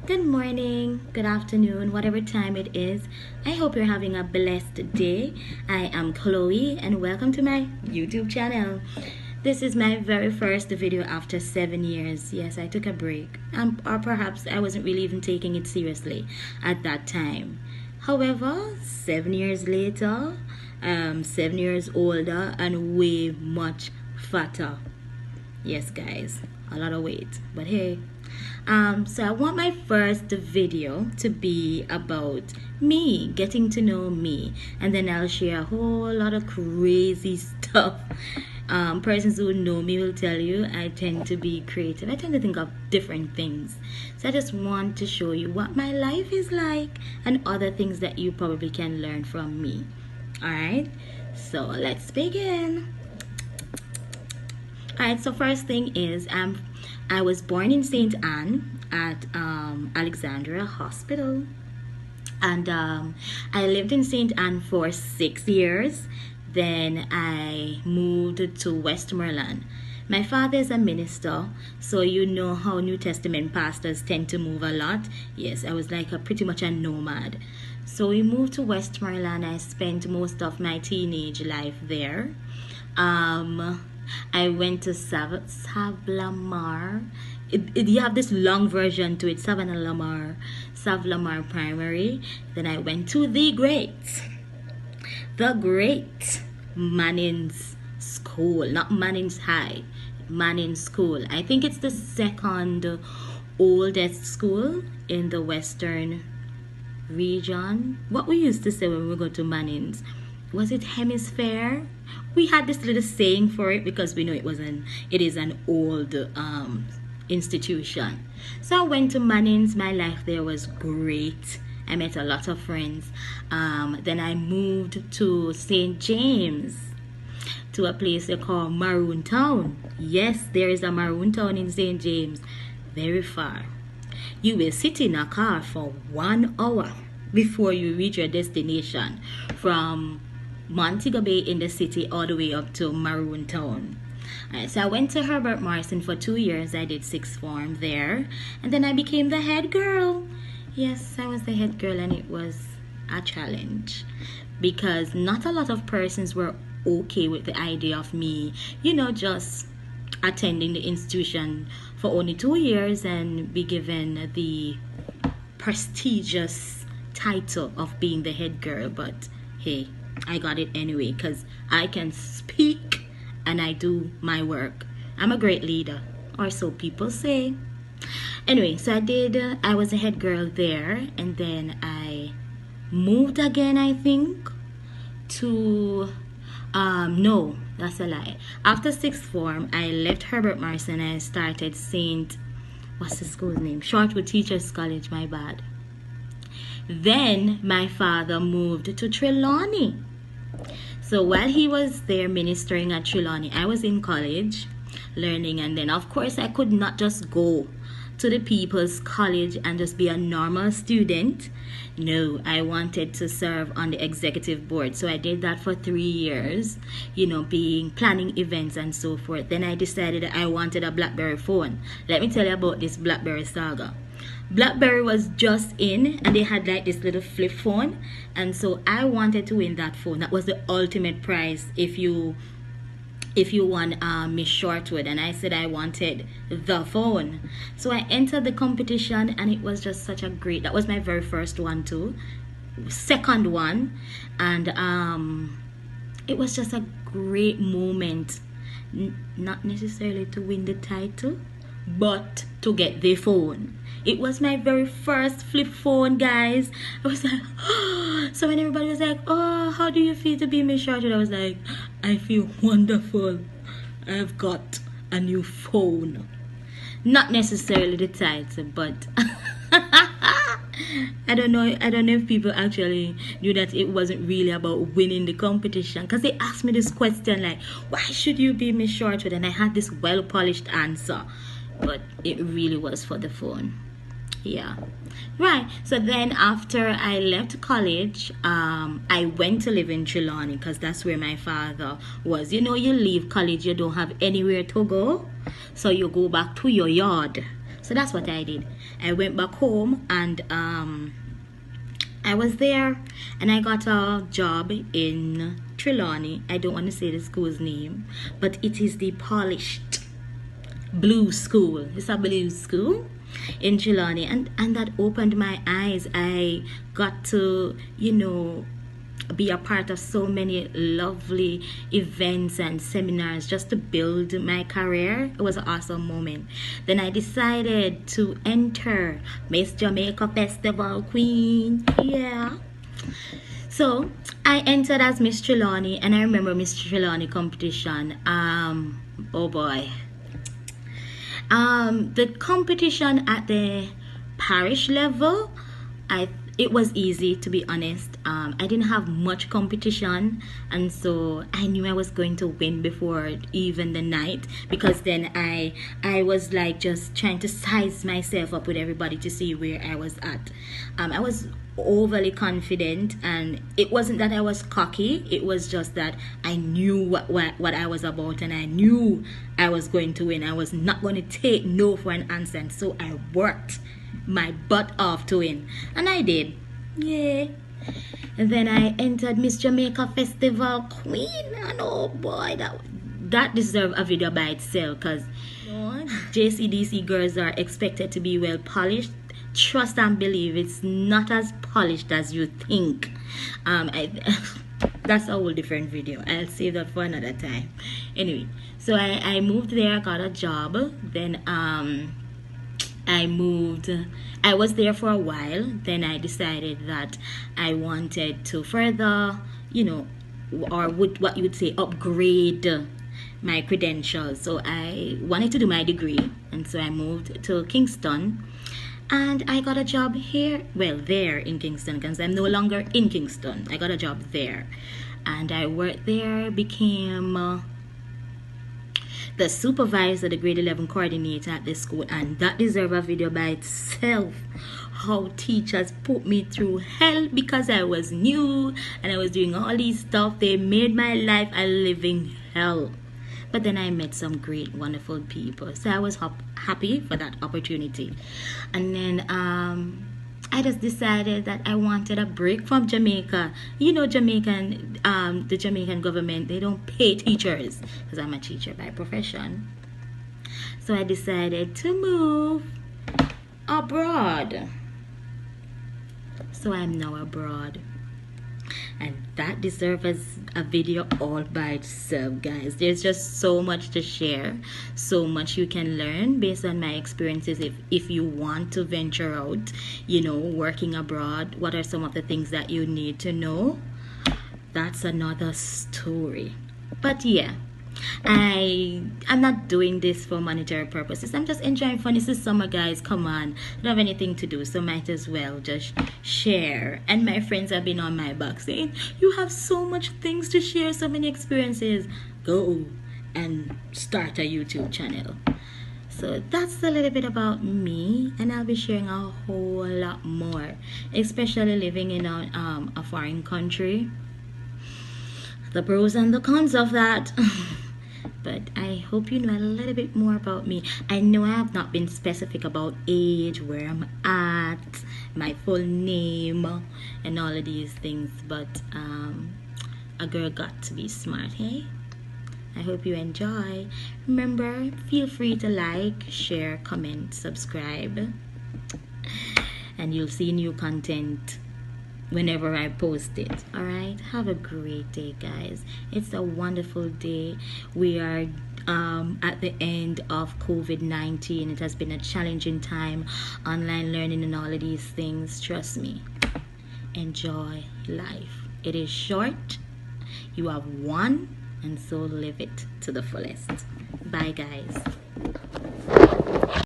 Good morning, good afternoon, whatever time it is. I hope you're having a blessed day. I am Chloe and welcome to my YouTube channel. This is my very first video after 7 years. Yes, I took a break, or perhaps I wasn't really even taking it seriously at that time. However, 7 years later, 7 years older and way much fatter. Yes, guys, a lot of weight, but hey. So I want my first video to be about me, getting to know me, and then I'll share a whole lot of crazy stuff. Persons who know me will tell you I tend to be creative. I tend to think of different things. So I just want to show you what my life is like and other things that you probably can learn from me. Alright, so let's begin. Alright, so first thing is I was born in St. Anne at Alexandria Hospital, and I lived in St. Anne for 6 years. Then I moved to Westmoreland. My father is a minister, so you know how New Testament pastors tend to move a lot. Yes, I was like pretty much a nomad. So we moved to Westmoreland. I spent most of my teenage life there. I went to Savlamar. You have this long version to it, Savlamar Primary. Then I went to the great Manning's School, not Manning's High, Manning's School. I think it's the second oldest school in the Western region. What we used to say when we go to Manning's, was it Hemisphere? We had this little saying for it because we know it is an old institution. So I went to Manning's. My life there was great. I met a lot of friends. Then I moved to St. James, to a place they call Maroon Town. Yes, there is a Maroon Town in St. James, very far. You will sit in a car for 1 hour before you reach your destination, from Montego Bay in the city all the way up to Maroon Town. Alright, so I went to Herbert Morrison for 2 years. I did sixth form there, and then I became the head girl. Yes, I was the head girl, and it was a challenge because not a lot of persons were okay with the idea of me, just attending the institution for only 2 years and be given the prestigious title of being the head girl. But hey, I got it anyway because I can speak and I do my work. I'm a great leader, or so people say. Anyway, so I was a head girl there, and then I moved again, I think, to, no, that's a lie. After sixth form, I left Herbert Morrison and I started what's the school's name? Shortwood Teachers College, my bad. Then my father moved to Trelawney. So while he was there ministering at Trelawney, I was in college learning, and then of course I could not just go to the People's College and just be a normal student. No, I wanted to serve on the executive board, so I did that for 3 years, planning events and so forth. Then I decided that I wanted a BlackBerry phone. Let me tell you about this BlackBerry saga. BlackBerry was just in, and they had like this little flip phone, and so I wanted to win that phone. That was the ultimate prize if you won Miss Shortwood, and I said I wanted the phone. So I entered the competition, and it was just such a great, that was my very first one too, second one, and it was just a great moment, not necessarily to win the title, but to get the phone. It was my very first flip phone, guys. I was like, oh. So when everybody was like, oh, how do you feel to be Miss Shortwood? I was like, I feel wonderful. I've got a new phone. Not necessarily the title, but I don't know if people actually knew that it wasn't really about winning the competition, because they asked me this question like, why should you be Miss Shortwood? And I had this well polished answer, but it really was for the phone. Yeah. Right. So then after I left college, I went to live in Trelawney, because that's where my father was. You know, you leave college, you don't have anywhere to go, so you go back to your yard. So that's what I did. I went back home, and I was there, and I got a job in Trelawney. I don't want to say the school's name, but it is the Polished Blue School. It's a blue school in Trelawney, and that opened my eyes. I got to, you know, be a part of so many lovely events and seminars just to build my career. It was an awesome moment. Then I decided to enter Miss Jamaica Festival Queen. Yeah. So I entered as Miss Trelawney, and I remember Miss Trelawney competition. Oh boy. The competition at the parish level, it was easy, to be honest. I didn't have much competition, and so I knew I was going to win before even the night, because then I was like just trying to size myself up with everybody to see where I was at. I was overly confident, and it wasn't that I was cocky, it was just that I knew what I was about, and I knew I was going to win. I was not going to take no for an answer, and so I worked my butt off to win, and I did. Yeah. And then I entered Miss Jamaica Festival Queen, and oh boy, that deserves a video by itself, because JCDC girls are expected to be well polished. Trust and believe, it's not as polished as you think. That's a whole different video. I'll save that for another time. Anyway, so I moved there, got a job. Then I was there for a while. Then I decided that I wanted to further, you know, or what you would say, upgrade my credentials. So I wanted to do my degree, and so I moved to Kingston, and I got a job here, well, there in Kingston, because I'm no longer in Kingston. I got a job there, and I worked there, became the supervisor, the grade 11 coordinator at the school, and that deserves a video by itself. How teachers put me through hell because I was new and I was doing all these stuff. They made my life a living hell. But then I met some great, wonderful people, so I was happy for that opportunity. And then I just decided that I wanted a break from Jamaica. You know, the Jamaican government, they don't pay teachers, because I'm a teacher by profession. So I decided to move abroad. So I'm now abroad, and that deserves a video all by itself, guys. There's just so much to share, so much you can learn based on my experiences. If you want to venture out, you know, working abroad, what are some of the things that you need to know? That's another story. But yeah, I'm not doing this for monetary purposes. I'm just enjoying fun. This is summer, guys. Come on, I don't have anything to do, so might as well just share. And my friends have been on my back saying, you have so much things to share, so many experiences. Go and start a YouTube channel. So that's a little bit about me, and I'll be sharing a whole lot more, especially living in a foreign country, the pros and the cons of that. But I hope you know a little bit more about me. I know I have not been specific about age, where I'm at, my full name, and all of these things, but a girl got to be smart, hey? I hope you enjoy. Remember, feel free to like, share, comment, subscribe, and you'll see new content whenever I post it. All right, have a great day, guys. It's a wonderful day. We are at the end of COVID-19. It has been a challenging time, online learning and all of these things. Trust me, enjoy life. It is short, you have one, and so live it to the fullest. Bye, guys.